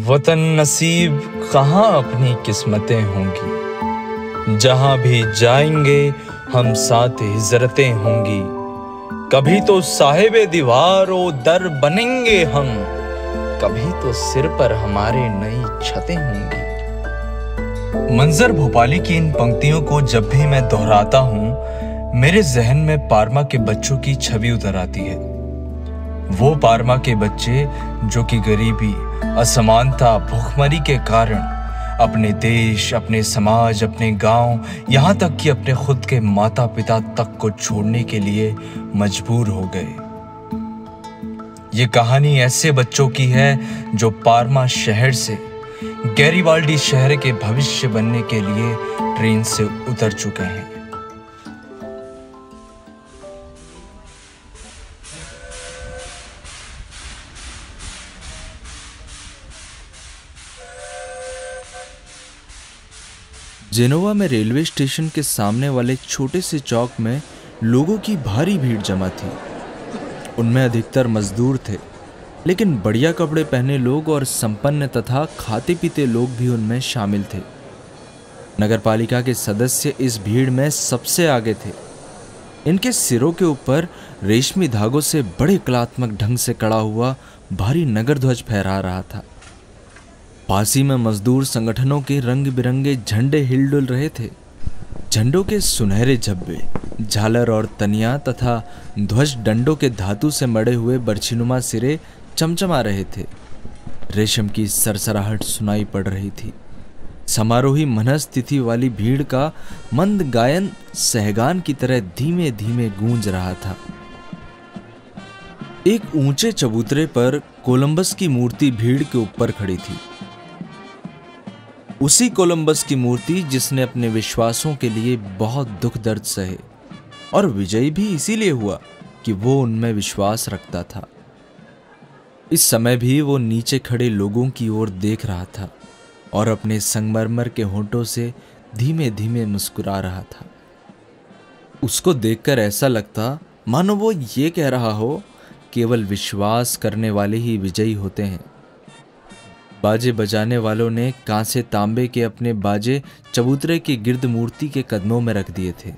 वतन नसीब कहाँ अपनी किस्मतें होंगी, जहाँ भी जाएंगे हम साथ हिजरतें होंगी। कभी तो साहिबे दीवारों दर बनेंगे हम, कभी तो सिर पर हमारे नई छतें होंगी। मंजर भोपाली की इन पंक्तियों को जब भी मैं दोहराता हूँ, मेरे जहन में पारमा के बच्चों की छवि उतर आती है। वो पारमा के बच्चे जो कि गरीबी, असमानता, भूखमरी के कारण अपने देश, अपने समाज, अपने गांव, यहाँ तक कि अपने खुद के माता पिता तक को छोड़ने के लिए मजबूर हो गए। ये कहानी ऐसे बच्चों की है जो पारमा शहर से गैरिबाल्डी शहर के भविष्य बनने के लिए ट्रेन से उतर चुके हैं। जेनोवा में रेलवे स्टेशन के सामने वाले छोटे से चौक में लोगों की भारी भीड़ जमा थी। उनमें अधिकतर मजदूर थे, लेकिन बढ़िया कपड़े पहने लोग और संपन्न तथा खाते पीते लोग भी उनमें शामिल थे। नगरपालिका के सदस्य इस भीड़ में सबसे आगे थे। इनके सिरों के ऊपर रेशमी धागों से बड़े कलात्मक ढंग से कड़ा हुआ भारी नगर ध्वज फहरा रहा था। पास ही में मजदूर संगठनों के रंग बिरंगे झंडे हिलडुल रहे थे। झंडों के सुनहरे झब्बे, झालर और तनिया तथा ध्वज डंडों के धातु से मड़े हुए बरछीनुमा सिरे चमचमा रहे थे। रेशम की सरसराहट सुनाई पड़ रही थी। समारोही मनस्थिति वाली भीड़ का मंद गायन सहगान की तरह धीमे धीमे गूंज रहा था। एक ऊंचे चबूतरे पर कोलंबस की मूर्ति भीड़ के ऊपर खड़ी थी। उसी कोलंबस की मूर्ति जिसने अपने विश्वासों के लिए बहुत दुख दर्द सहे और विजयी भी इसीलिए हुआ कि वो उनमें विश्वास रखता था। इस समय भी वो नीचे खड़े लोगों की ओर देख रहा था और अपने संगमरमर के होंठों से धीमे धीमे मुस्कुरा रहा था। उसको देखकर ऐसा लगता मानो वो ये कह रहा हो, केवल विश्वास करने वाले ही विजयी होते हैं। बाजे बजाने वालों ने कांसे तांबे के अपने बाजे चबूतरे के गिर्द मूर्ति के कदमों में रख दिए थे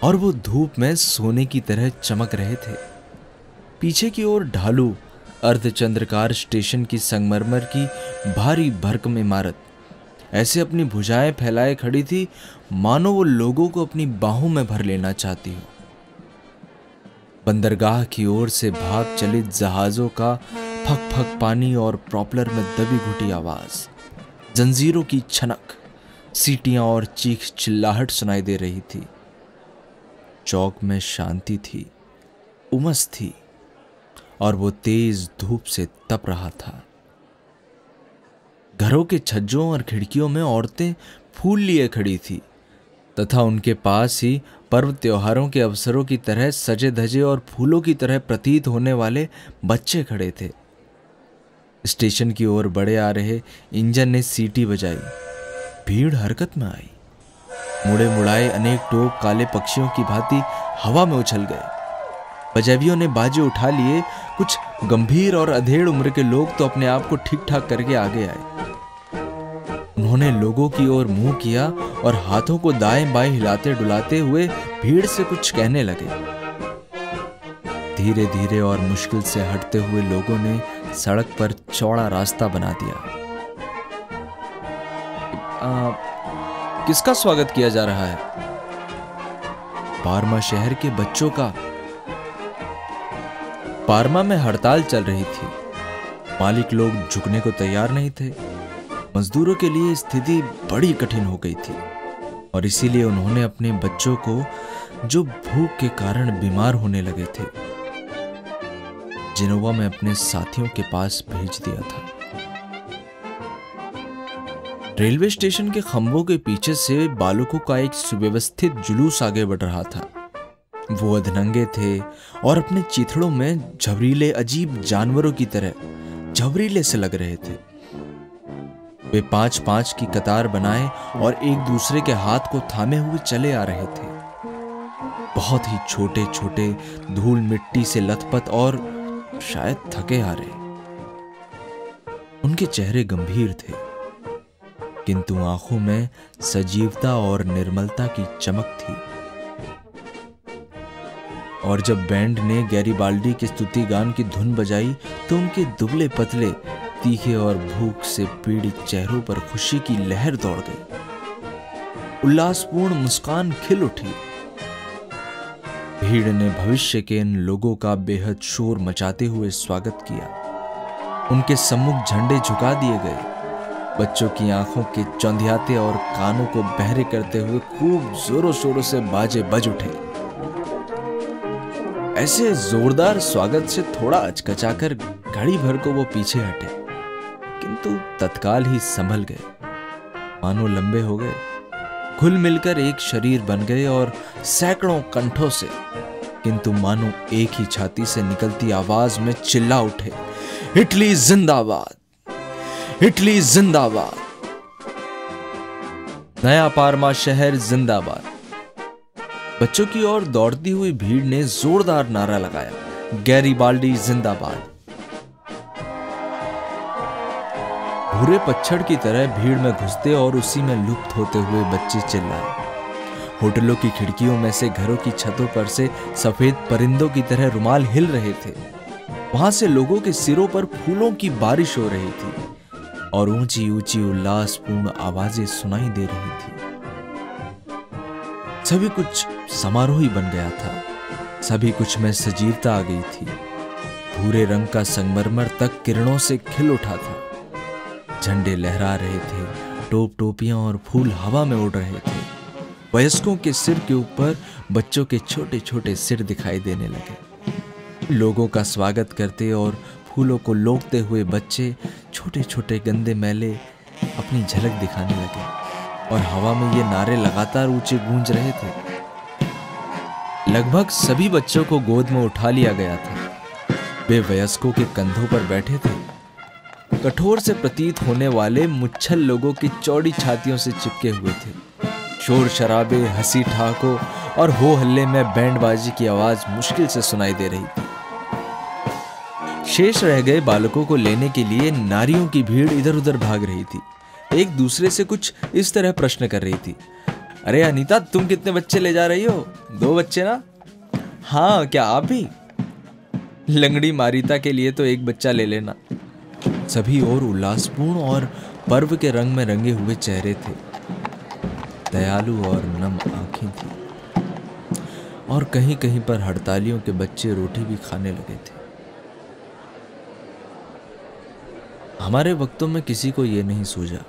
और वो धूप में सोने की तरह चमक रहे थे। पीछे की ओर ढालू अर्धचंद्रकार स्टेशन की संगमरमर की भारी भरकम इमारत ऐसे अपनी भुजाएं फैलाए खड़ी थी मानो वो लोगों को अपनी बाहों में भर लेना चाहती हो। बंदरगाह की ओर से भाग चलित जहाजों का फक फक पानी और प्रॉपलर में दबी घुटी आवाज, जंजीरों की छनक, सीटियां और चीख चिल्लाहट सुनाई दे रही थी। चौक में शांति थी, उमस थी और वो तेज धूप से तप रहा था। घरों के छज्जों और खिड़कियों में औरतें फूल लिए खड़ी थी तथा उनके पास ही पर्व त्योहारों के अवसरों की तरह सजे धजे और फूलों की तरह प्रतीत होने वाले बच्चे खड़े थे। स्टेशन की ओर बढ़े आ रहे इंजन ने सीटी बजाई। भीड़ हरकत में आई। मुड़े मुड़ाए अनेक टोप काले पक्षियों की भांति हवा में उछल गए। बजावियों ने बाजे उठा लिए। कुछ गंभीर और अधेड़ उम्र के लोग तो अपने आप को ठीक ठाक करके आगे आए। उन्होंने लोगों की ओर मुंह किया और हाथों को दाएं बाएं हिलाते डुलाते हुए भीड़ से कुछ कहने लगे। धीरे धीरे और मुश्किल से हटते हुए लोगों ने सड़क पर चौड़ा रास्ता बना दिया। किसका स्वागत किया जा रहा है? पारमा शहर के बच्चों का। पारमा में हड़ताल चल रही थी। मालिक लोग झुकने को तैयार नहीं थे। मजदूरों के लिए स्थिति बड़ी कठिन हो गई थी और इसीलिए उन्होंने अपने बच्चों को, जो भूख के कारण बीमार होने लगे थे, जेनोवा में अपने साथियों के पास भेज दिया था। रेलवे स्टेशन के खंभों के पीछे से बालकों का एक सुव्यवस्थित जुलूस आगे बढ़ रहा था। वो अधनंगे थे और अपने चिथड़ों में झबरीले अजीब जानवरों की तरह झबरीले से लग रहे थे। वे 5-5 की कतार बनाए और एक दूसरे के हाथ को थामे हुए चले आ रहे थे। बहुत ही छोटे छोटे, धूल मिट्टी से लथपथ और शायद थके हारे। उनके चेहरे गंभीर थे, किंतु आंखों में सजीवता और निर्मलता की चमक थी। और जब बैंड ने गैरीबाल्डी के स्तुति गान की धुन बजाई तो उनके दुबले पतले, तीखे और भूख से पीड़ित चेहरों पर खुशी की लहर दौड़ गई। उल्लासपूर्ण मुस्कान खिल उठी। भीड़ ने भविष्य के इन लोगों का बेहद शोर मचाते हुए स्वागत किया। उनके सम्मुख झंडे झुका दिए गए। बच्चों की आंखों के चौंधियाते और कानों को बहरे करते हुए खूब जोरों शोरों से बाजे बज उठे। ऐसे जोरदार स्वागत से थोड़ा अचकचाकर घड़ी भर को वो पीछे हटे, किंतु तत्काल ही संभल गए, मानो लंबे हो गए, घुल मिलकर एक शरीर बन गए और सैकड़ों कंठों से, किंतु मानो एक ही छाती से निकलती आवाज में चिल्ला उठे, इटली जिंदाबाद, इटली जिंदाबाद, नया पार्मा शहर जिंदाबाद। बच्चों की ओर दौड़ती हुई भीड़ ने जोरदार नारा लगाया, गैरीबाल्डी जिंदाबाद। भूरे पच्छड़ की तरह भीड़ में घुसते और उसी में लुप्त होते हुए बच्चे चिल्लाए। होटलों की खिड़कियों में से घरों की छतों पर से सफेद परिंदों की तरह रुमाल हिल रहे थे। वहां से लोगों के सिरों पर फूलों की बारिश हो रही थी और ऊंची ऊंची उल्लासपूर्ण आवाजें सुनाई दे रही थी। सभी कुछ समारोही बन गया था। सभी कुछ में सजीवता आ गई थी। भूरे रंग का संगमरमर तक किरणों से खिल उठा था। झंडे लहरा रहे थे, टोप टोपियां और फूल हवा में उड़ रहे थे। वयस्कों के सिर के ऊपर बच्चों के छोटे छोटे सिर दिखाई देने लगे। लोगों का स्वागत करते और फूलों को लोकते हुए बच्चे छोटे छोटे गंदे मैले अपनी झलक दिखाने लगे और हवा में ये नारे लगातार ऊंचे गूंज रहे थे। लगभग सभी बच्चों को गोद में उठा लिया गया था। वे वयस्कों के कंधों पर बैठे थे। कठोर से प्रतीत होने वाले मुच्छल लोगों की चौड़ी छातियों से चिपके हुए थे। शोर शराबे, हंसी ठाकों और हो हल्ले में बैंडबाजी की आवाज मुश्किल से सुनाई दे रही थी। शेष रह गए बालकों को लेने के लिए नारियों की भीड़ इधर उधर भाग रही थी। एक दूसरे से कुछ इस तरह प्रश्न कर रही थी, अरे अनीता, तुम कितने बच्चे ले जा रही हो? 2 बच्चे ना? हाँ, क्या आप भी? लंगड़ी मारिता के लिए तो 1 बच्चा ले लेना। सभी और उल्लासपूर्ण और पर्व के रंग में रंगे हुए चेहरे थे। दयालु और नम आंखें थी और कहीं कहीं पर हड़तालियों के बच्चे रोटी भी खाने लगे थे। हमारे वक्तों में किसी को यह नहीं सूझा।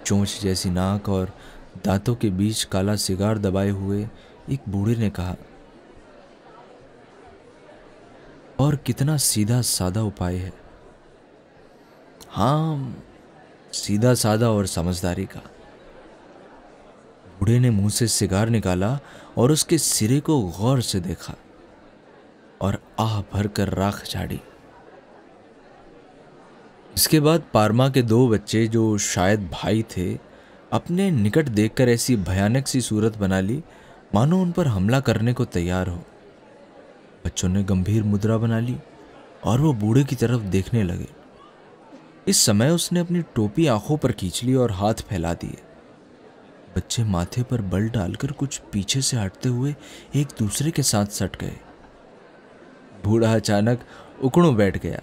चोंच जैसी नाक और दांतों के बीच काला सिगार दबाए हुए एक बूढ़े ने कहा, और कितना सीधा साधा उपाय है। हाँ, सीधा साधा और समझदारी का। बूढ़े ने मुंह से सिगार निकाला और उसके सिरे को गौर से देखा और आह भरकर राख झाड़ी। इसके बाद पार्मा के 2 बच्चे, जो शायद भाई थे, अपने निकट देखकर ऐसी भयानक सी सूरत बना ली मानो उन पर हमला करने को तैयार हो। बच्चों ने गंभीर मुद्रा बना ली और वो बूढ़े की तरफ देखने लगे। इस समय उसने अपनी टोपी आंखों पर खींच ली और हाथ फैला दिए। बच्चे माथे पर बल डालकर कुछ पीछे से हटते हुए एक दूसरे के साथ सट गए। बूढ़ा अचानक उकड़ों बैठ गया।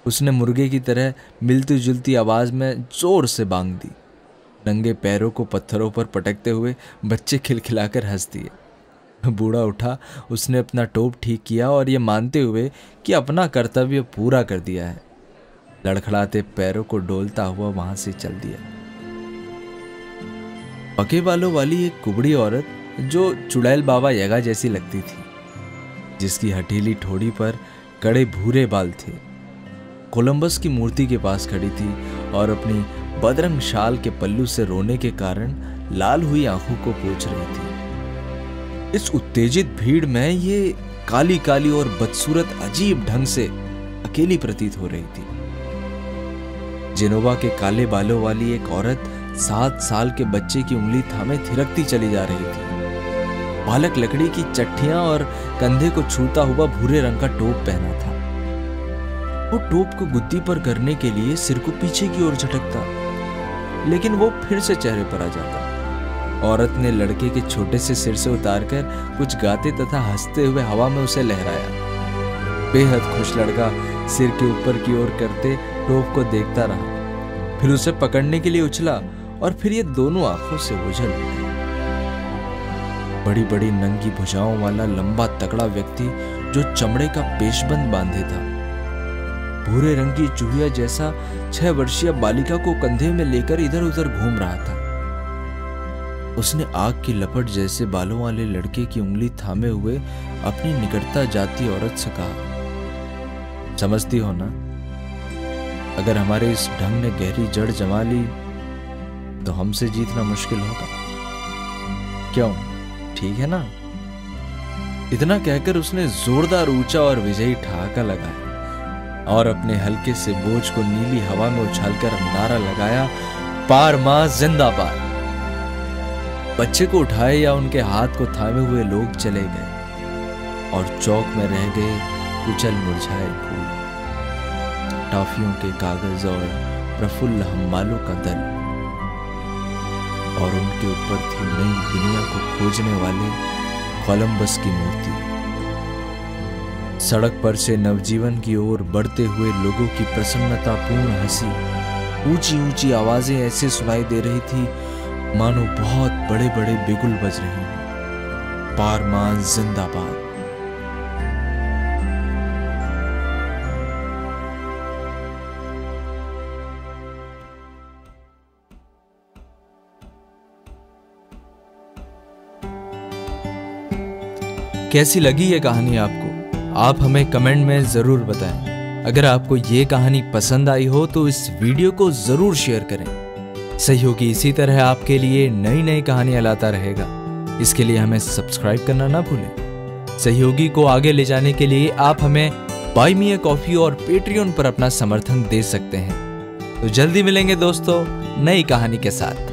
उसने मुर्गे की तरह मिलती जुलती आवाज में जोर से बांग दी। नंगे पैरों को पत्थरों पर पटकते हुए बच्चे खिलखिलाकर हंस दिए। बूढ़ा उठा, उसने अपना टोप ठीक किया और ये मानते हुए कि अपना कर्तव्य पूरा कर दिया है, लड़खड़ाते पैरों को डोलता हुआ वहां से चल दिया। पके बालों वाली एक कुबड़ी औरत, जो चुड़ैल बाबा यगा जैसी लगती थी, जिसकी हठीली ठोड़ी पर कड़े भूरे बाल थे, कोलंबस की मूर्ति के पास खड़ी थी और अपनी बदरंग शाल के पल्लू से रोने के कारण लाल हुई आंखों को पोंछ रही थी। इस उत्तेजित भीड़ में ये काली काली और बदसूरत अजीब ढंग से अकेली प्रतीत हो रही थी। जेनोवा के काले बालों वाली एक औरत 7 साल के बच्चे की उंगली थामे थिरकती चली जा रही थी। बालक लकड़ी की चट्टियां और कंधे को छूता हुआ भूरे रंग का टोप पहना था। वो टोप को गुद्दी पर करने के लिए सिर को पीछे की ओर झटकता, लेकिन वो फिर से चेहरे पर आ जाता। औरत ने लड़के के छोटे से सिर से उतारकर कुछ गाते तथा हंसते हुए हवा में उसे लहराया। बेहद खुश लड़का सिर के ऊपर की ओर करते टोप को देखता रहा, फिर उसे पकड़ने के लिए उछला और फिर ये दोनों आंखों से ओझल उठे। बड़ी बड़ी नंगी भुजाओं वाला लंबा तगड़ा व्यक्ति जो चमड़े का पेशबंद बांधे था, भूरे रंग की चूहिया जैसा 6 वर्षीय बालिका को कंधे में लेकर इधर उधर घूम रहा था। उसने आग की लपट जैसे बालों वाले लड़के की उंगली थामे हुए अपनी निकटता जाती औरत से कहा, समझती हो ना, अगर हमारे इस ढंग ने गहरी जड़ जमा ली तो हमसे जीतना मुश्किल होगा। क्यों, ठीक है ना? इतना कहकर उसने जोरदार ऊंचा और विजयी ठहाका लगाया और अपने हल्के से बोझ को नीली हवा में उछालकर नारा लगाया, पार मां जिंदाबाद। बच्चे को उठाए या उनके हाथ को थामे हुए लोग चले गए और चौक में रह गए कुचल मुरझाए फूल, टॉफियों के कागज और प्रफुल्ल हम्मालों का दल, और उनके ऊपर थी नई दुनिया को खोजने वाले कोलंबस की मूर्ति। सड़क पर से नवजीवन की ओर बढ़ते हुए लोगों की प्रसन्नतापूर्ण हंसी, ऊंची ऊंची आवाजें ऐसे सुनाई दे रही थी मानो बहुत बड़े बड़े बिगुल बज रहे हैं, पार मां जिंदाबाद। कैसी लगी ये कहानी आपको? आप हमें कमेंट में ज़रूर बताएं। अगर आपको ये कहानी पसंद आई हो तो इस वीडियो को ज़रूर शेयर करें। सहयोगी इसी तरह आपके लिए नई नई कहानियाँ लाता रहेगा। इसके लिए हमें सब्सक्राइब करना ना भूलें। सहयोगी को आगे ले जाने के लिए आप हमें बाय मी अ कॉफी और पेट्रियन पर अपना समर्थन दे सकते हैं। तो जल्दी मिलेंगे दोस्तों नई कहानी के साथ।